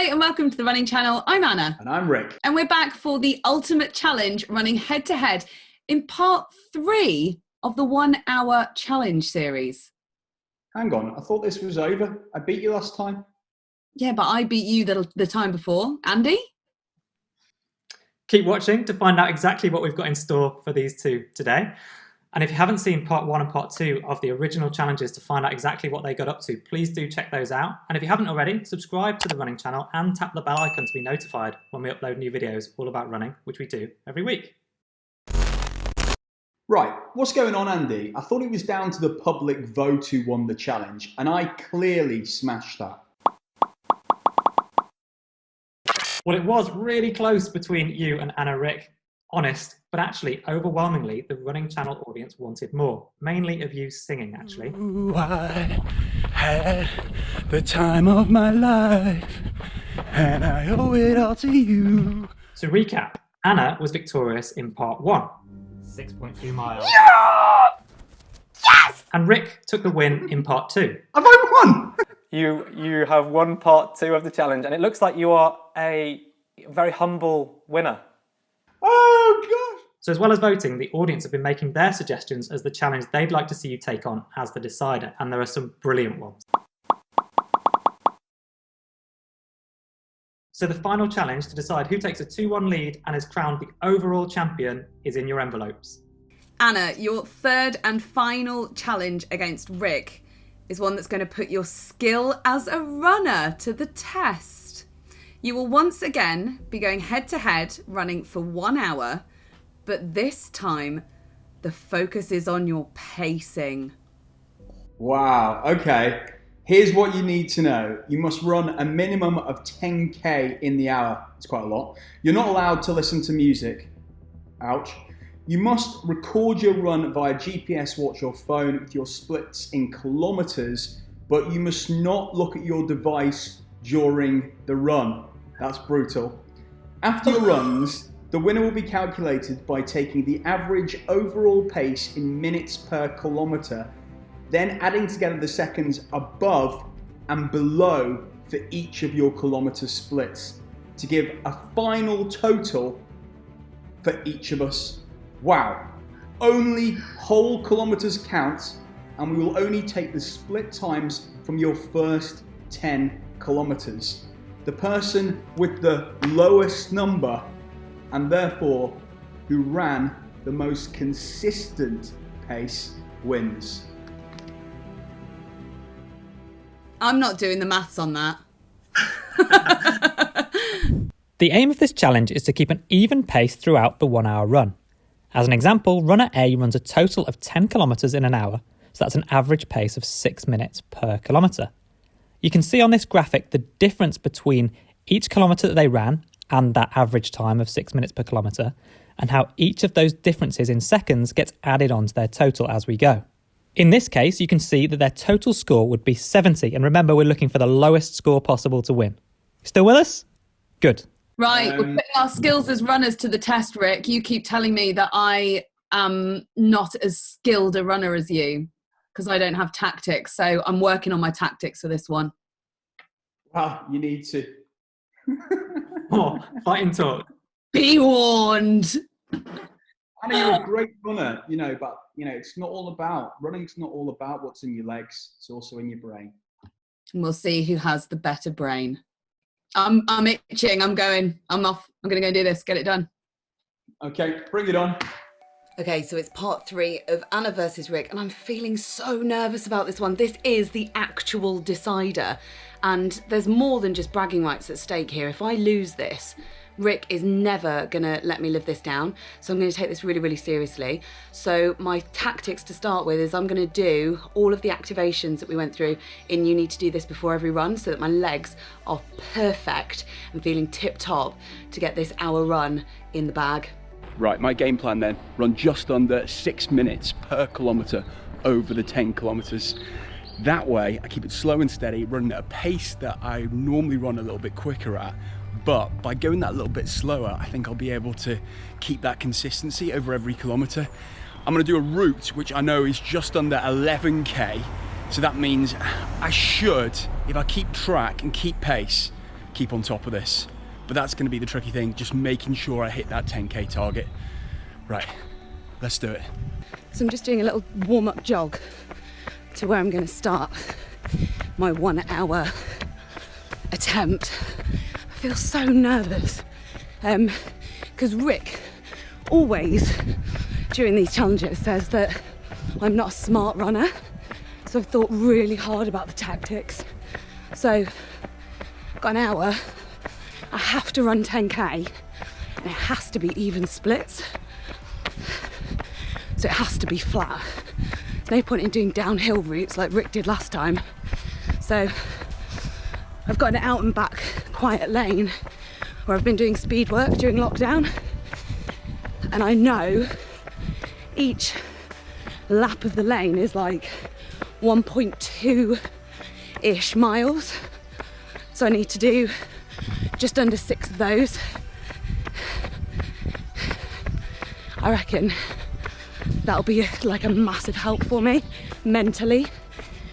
Hi and welcome to the Running Channel. I'm Anna. And I'm Rick. And we're back for the ultimate challenge, running head to head in part 3 of the 1 hour challenge series. Hang on, I thought this was over. I beat you last time. Yeah, but I beat you the time before. Andy? Keep watching to find out exactly what we've got in store for these two today. And if you haven't seen part 1 and part 2 of the original challenges to find out exactly what they got up to, please do check those out. And if you haven't already, subscribe to the Running Channel and tap the bell icon to be notified when we upload new videos all about running, which we do every week. Right, what's going on, Andy? I thought it was down to the public vote who won the challenge, and I clearly smashed that. Well, it was really close between you and Anna Rick. Honest, but actually, overwhelmingly, the Running Channel audience wanted more, mainly of you singing, actually. Ooh, I had the time of my life, and I owe it all to you. To recap, Anna was victorious in part 1, 6.2 miles. Yeah! Yes! And Rick took the win in part 2. Have I won? You have won part 2 of the challenge, and it looks like you are a very humble winner. Oh, gosh. So as well as voting, the audience have been making their suggestions as the challenge they'd like to see you take on as the decider, and there are some brilliant ones. So the final challenge to decide who takes a 2-1 lead and is crowned the overall champion is in your envelopes. Anna, your third and final challenge against Rick is one that's going to put your skill as a runner to the test. You will once again be going head to head, running for 1 hour, but this time the focus is on your pacing. Wow, okay. Here's what you need to know. You must run a minimum of 10k in the hour. It's quite a lot. You're not allowed to listen to music. Ouch. You must record your run via GPS watch or phone with your splits in kilometers, but you must not look at your device during the run. That's brutal. After your runs, the winner will be calculated by taking the average overall pace in minutes per kilometre, then adding together the seconds above and below for each of your kilometre splits to give a final total for each of us. Wow. Only whole kilometres count, and we will only take the split times from your first 10 kilometres. The person with the lowest number, and therefore who ran the most consistent pace, wins. I'm not doing the maths on that. The aim of this challenge is to keep an even pace throughout the 1 hour run. As an example, runner A runs a total of 10 kilometres in an hour, so that's an average pace of 6 minutes per kilometre. You can see on this graphic the difference between each kilometre that they ran and that average time of 6 minutes per kilometre, and how each of those differences in seconds gets added onto their total as we go. In this case, you can see that their total score would be 70, and remember, we're looking for the lowest score possible to win. Still with us? Good. Right, we're putting our skills as runners to the test, Rick. You keep telling me that I am not as skilled a runner as you, because I don't have tactics, so I'm working on my tactics for this one. Well, you need to. Oh, fight and talk. Be warned. Anna, you're a great runner, but it's not all about, running's not all about what's in your legs, it's also in your brain. And we'll see who has the better brain. I'm itching, I'm off, I'm going to go do this, get it done. Okay, bring it on. Okay, so it's part 3 of Anna versus Rick, and I'm feeling so nervous about this one. This is the actual decider, and there's more than just bragging rights at stake here. If I lose this, Rick is never gonna let me live this down, so I'm gonna take this really, really seriously. So my tactics to start with is I'm gonna do all of the activations that we went through in You Need to Do This Before Every Run, so that my legs are perfect and feeling tip-top to get this hour run in the bag. Right, my game plan then, run just under 6 minutes per kilometre over the 10 kilometres. That way, I keep it slow and steady, running at a pace that I normally run a little bit quicker at. But by going that little bit slower, I think I'll be able to keep that consistency over every kilometre. I'm going to do a route which I know is just under 11k. So that means I should, if I keep track and keep pace, keep on top of this. But that's going to be the tricky thing, just making sure I hit that 10k target. Right, let's do it. So I'm just doing a little warm-up jog to where I'm going to start my 1 hour attempt. I feel so nervous because Rick always during these challenges says that I'm not a smart runner, so I've thought really hard about the tactics. So I've got an hour, I have to run 10k and it has to be even splits, so it has to be flat. There's no point in doing downhill routes like Rick did last time. So I've got an out and back quiet lane where I've been doing speed work during lockdown, and I know each lap of the lane is like 1.2-ish miles, so I need to do just under 6 of those. I reckon that'll be like a massive help for me mentally,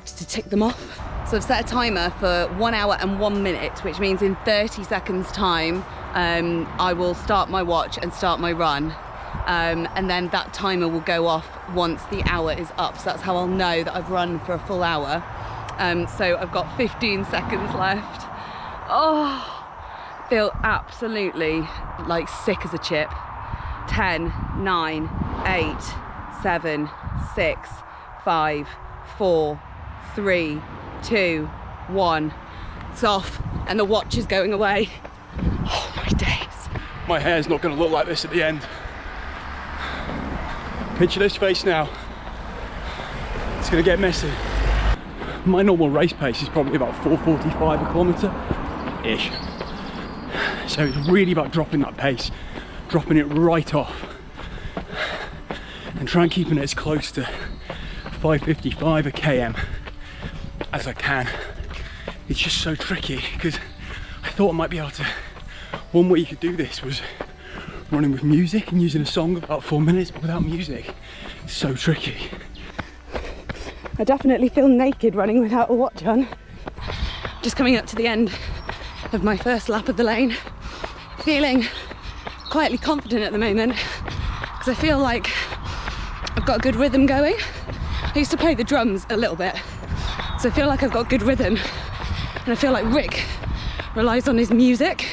just to tick them off. So I've set a timer for 1 hour and 1 minute, which means in 30 seconds time I will start my watch and start my run, and then that timer will go off once the hour is up. So that's how I'll know that I've run for a full hour. So I've got 15 seconds left. Oh, feel absolutely like sick as a chip. 10, 9, 8, 7, 6, 5, 4, 3, 2, 1. It's off and the watch is going away. Oh my days. My hair's not going to look like this at the end. Picture this face now. It's going to get messy. My normal race pace is probably about 4:45 a kilometre-ish. So it's really about dropping that pace, dropping it right off, and try and keeping it as close to 5:55 a km as I can. It's just so tricky because I thought I might be able to. One way you could do this was running with music and using a song about 4 minutes, but without music, it's so tricky. I definitely feel naked running without a watch on. Just coming up to the end of my first lap of the lane, feeling quietly confident at the moment because I feel like I've got a good rhythm going. I used to play the drums a little bit, so I feel like I've got good rhythm, and I feel like Rick relies on his music.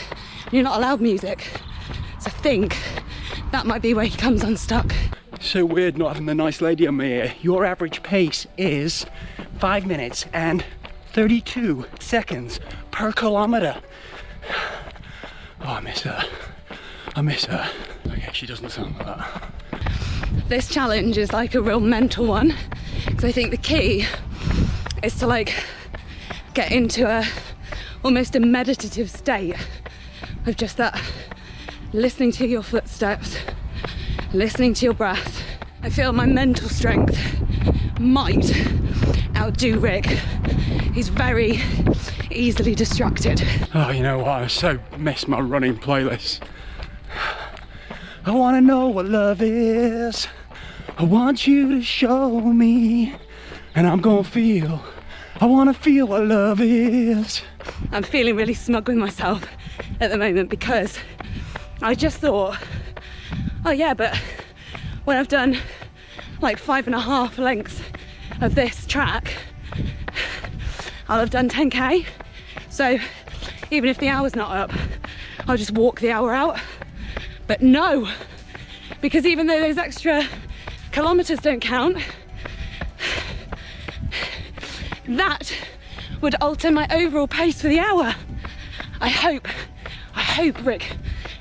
You're not allowed music, so I think that might be where he comes unstuck. So weird not having the nice lady on my ear. Your average pace is 5 minutes and 32 seconds per kilometre. Oh, I miss her. I miss her. Okay, she doesn't sound like that. This challenge is like a real mental one, because I think the key is to like get into almost a meditative state of just that, listening to your footsteps, listening to your breath. I feel my mental strength might outdo Rick. He's very easily distracted. Oh, you know what? I so miss my running playlist. I want to know what love is. I want you to show me, and I'm gonna feel. I want to feel what love is. I'm feeling really smug with myself at the moment because I just thought, oh yeah, but when I've done like 5.5 lengths of this track, I'll have done 10k. So even if the hour's not up, I'll just walk the hour out. But no, because even though those extra kilometres don't count, that would alter my overall pace for the hour. I hope Rick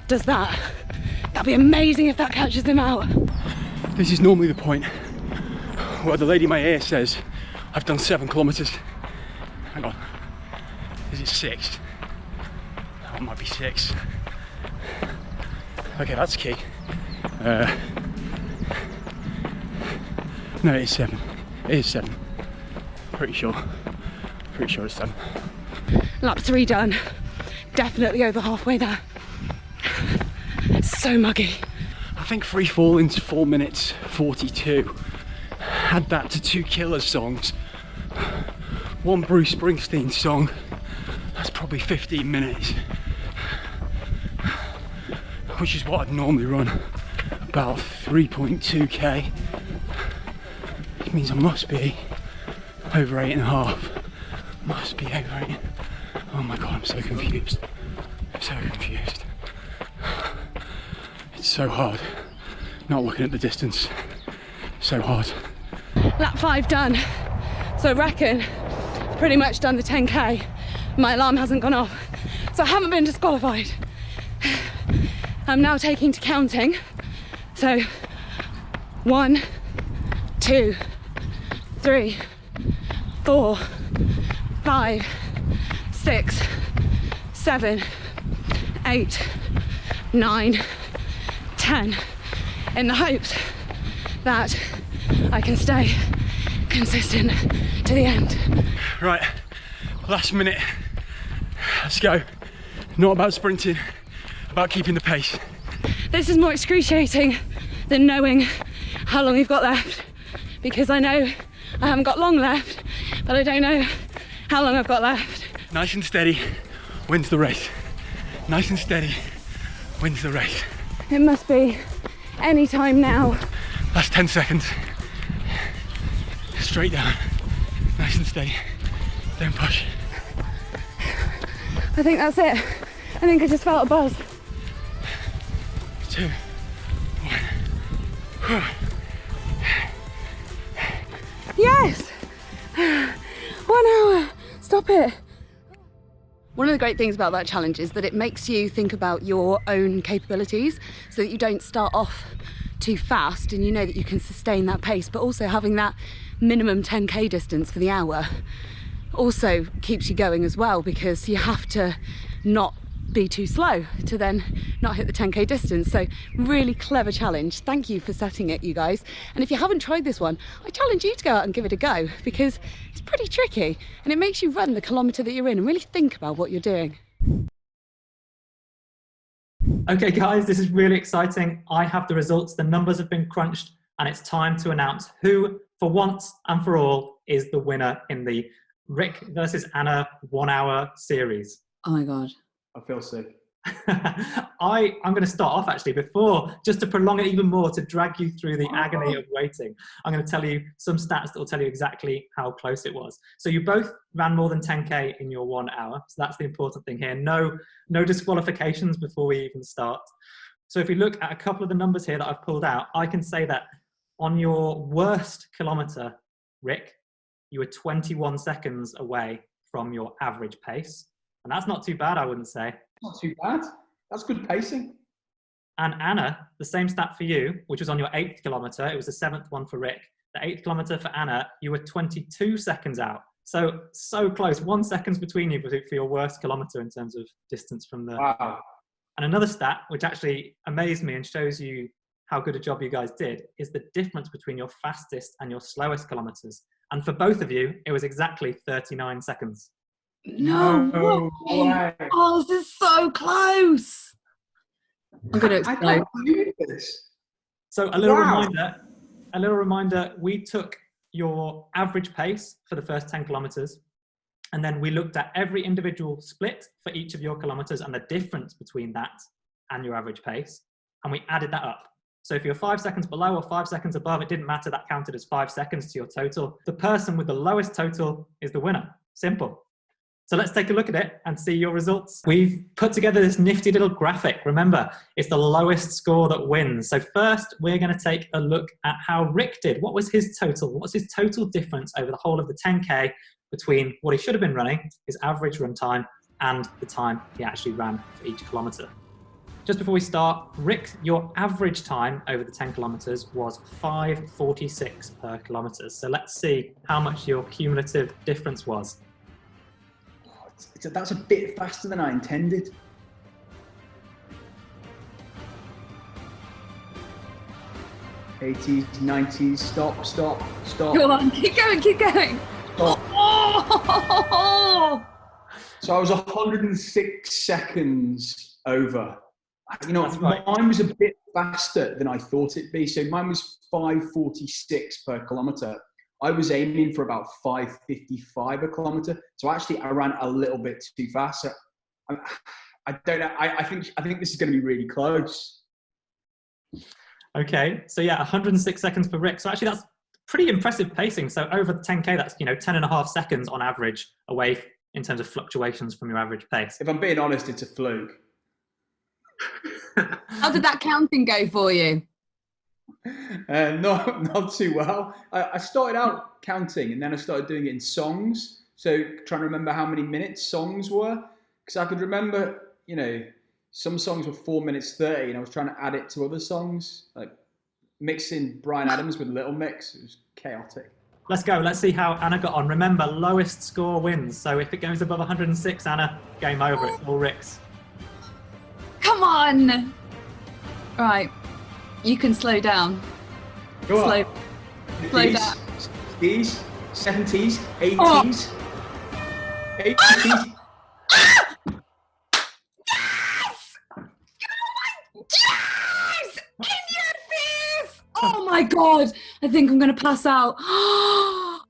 does that. That'd be amazing if that catches him out. This is normally the point where the lady in my ear says, I've done 7 kilometres. Hang on, is it 6? Oh, it might be 6. Okay, that's key. No, it is 7. It is 7. Pretty sure it's 7. Lap 3 done. Definitely over halfway there. So muggy. I think free falling's 4 minutes 42. Add that to 2 Killer songs, 1 Bruce Springsteen song, That's probably 15 minutes, which is what I'd normally run, about 3.2k. It means I must be over 8.5. Must be over 8. Oh my god, I'm so confused. So confused. It's so hard not looking at the distance. So hard. Lap 5 done. So I reckon I've pretty much done the 10k. My alarm hasn't gone off. So I haven't been disqualified. I'm now taking to counting. So 1, 2, 3, 4, 5, 6, 7, 8, 9, 10, in the hopes that I can stay consistent to the end. Right, last minute. Let's go. Not about sprinting, about keeping the pace. This is more excruciating than knowing how long you've got left, because I know I haven't got long left, but I don't know how long I've got left. Nice and steady wins the race. Nice and steady wins the race. It must be any time now. Last 10 seconds. Straight down. Nice and steady. Don't push. I think that's it. I think I just felt a buzz. 2, 1. Yes! 1 hour. Stop it. One of the great things about that challenge is that it makes you think about your own capabilities so that you don't start off too fast and you know that you can sustain that pace, but also having that minimum 10k distance for the hour also keeps you going as well, because you have to not be too slow to then not hit the 10k distance. So really clever challenge. Thank you for setting it, you guys. And if you haven't tried this one, I challenge you to go out and give it a go, because it's pretty tricky and it makes you run the kilometre that you're in and really think about what you're doing. Okay guys, this is really exciting. I have the results, the numbers have been crunched, and it's time to announce who, for once and for all, is the winner in the Rick versus Anna 1 hour series. Oh my God. I feel sick. I'm going to start off actually before, just to prolong it even more, to drag you through the agony of waiting. I'm going to tell you some stats that will tell you exactly how close it was. So you both ran more than 10k in your 1 hour. So that's the important thing here. No disqualifications before we even start. So if we look at a couple of the numbers here that I've pulled out, I can say that on your worst kilometre, Rick, you were 21 seconds away from your average pace. And that's not too bad, I wouldn't say. Not too bad. That's good pacing. And Anna, the same stat for you, which was on your 8th kilometre. It was the 7th one for Rick. The 8th kilometre for Anna, you were 22 seconds out. So close. 1 second between you for your worst kilometre in terms of distance from the... Wow. And another stat, which actually amazed me and shows you how good a job you guys did, is the difference between your fastest and your slowest kilometres. And for both of you, it was exactly 39 seconds. No way. Oh, this is so close. I'm going to explode. I can't believe this. So a little reminder, we took your average pace for the first 10 kilometers, and then we looked at every individual split for each of your kilometers and the difference between that and your average pace, and we added that up. So if you're 5 seconds below or 5 seconds above, it didn't matter, that counted as 5 seconds to your total. The person with the lowest total is the winner. Simple. So let's take a look at it and see your results. We've put together this nifty little graphic. Remember, it's the lowest score that wins. So first, we're going to take a look at how Rick did. What was his total? What's his total difference over the whole of the 10K between what he should have been running, his average run time, and the time he actually ran for each kilometer? Just before we start, Rick, your average time over the 10 kilometers was 5:46 per kilometer. So let's see how much your cumulative difference was. That's a bit faster than I intended. '80s, '90s, stop. Go on, keep going. Stop. Oh! So I was 106 seconds over. You know, right. Mine was a bit faster than I thought it'd be. So mine was 5:46 per kilometre. I was aiming for about 5:55 a kilometer. So actually I ran a little bit too fast. So I don't know. I think this is going to be really close. Okay, so yeah, 106 seconds for Rick. So actually that's pretty impressive pacing. So over 10K, that's 10 and a half seconds on average away in terms of fluctuations from your average pace. If I'm being honest, it's a fluke. How did that counting go for you? Not too well. I started out counting and then I started doing it in songs. So trying to remember how many minutes songs were. Because I could remember, some songs were 4 minutes 30 and I was trying to add it to other songs. Like mixing Bryan Adams with Little Mix. It was chaotic. Let's go. Let's see how Anna got on. Remember, lowest score wins. So if it goes above 106, Anna, game over. It's all Rick's. Come on! Right. You can slow down. Go on. Slow down. 60s, 70s, 80s. 80s. Yes! In your face! Oh my god! I think I'm gonna pass out. Oh!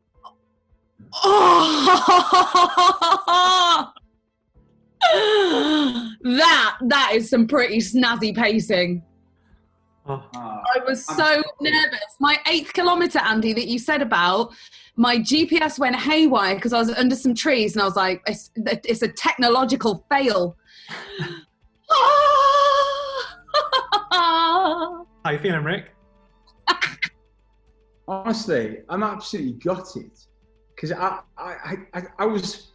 That is some pretty snazzy pacing. Oh. I was so nervous. My 8th kilometre, Andy, that you said about, my GPS went haywire because I was under some trees and I was like, it's a technological fail. How are you feeling, Rick? Honestly, I'm absolutely gutted because I was.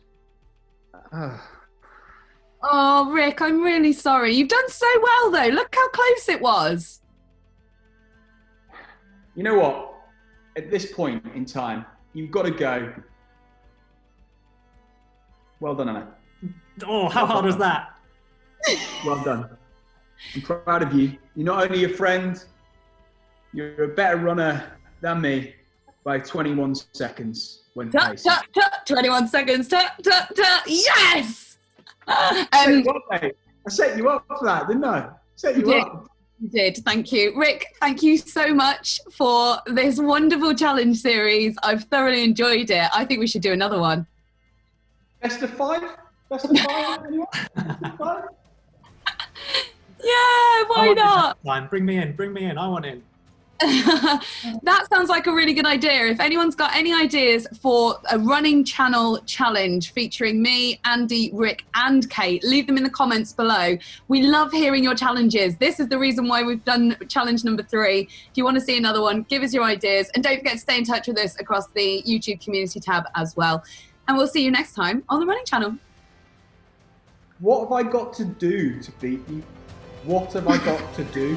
Oh, Rick, I'm really sorry. You've done so well, though. Look how close it was. You know what? At this point in time, you've got to go. Well done, Anna. Oh, how hard was that? Well done. I'm proud of you. You're not only a friend, you're a better runner than me by 21 seconds when pacing. 21 seconds. Yes! I set you up for that, didn't I? Set you up. You did. Thank you. Rick, thank you so much for this wonderful challenge series. I've thoroughly enjoyed it. I think we should do another one. Best of 5? Best of 5? Anyone? Best of 5? Yeah, why not? Bring me in. I want in. That sounds like a really good idea. If anyone's got any ideas for a running channel challenge featuring me, Andy, Rick and Kate, leave them in the comments below. We love hearing your challenges. This is the reason why we've done challenge number 3. If you want to see another one, give us your ideas and don't forget to stay in touch with us across the YouTube community tab as well. And we'll see you next time on the Running Channel. What have I got to do to beat you? What have I got to do?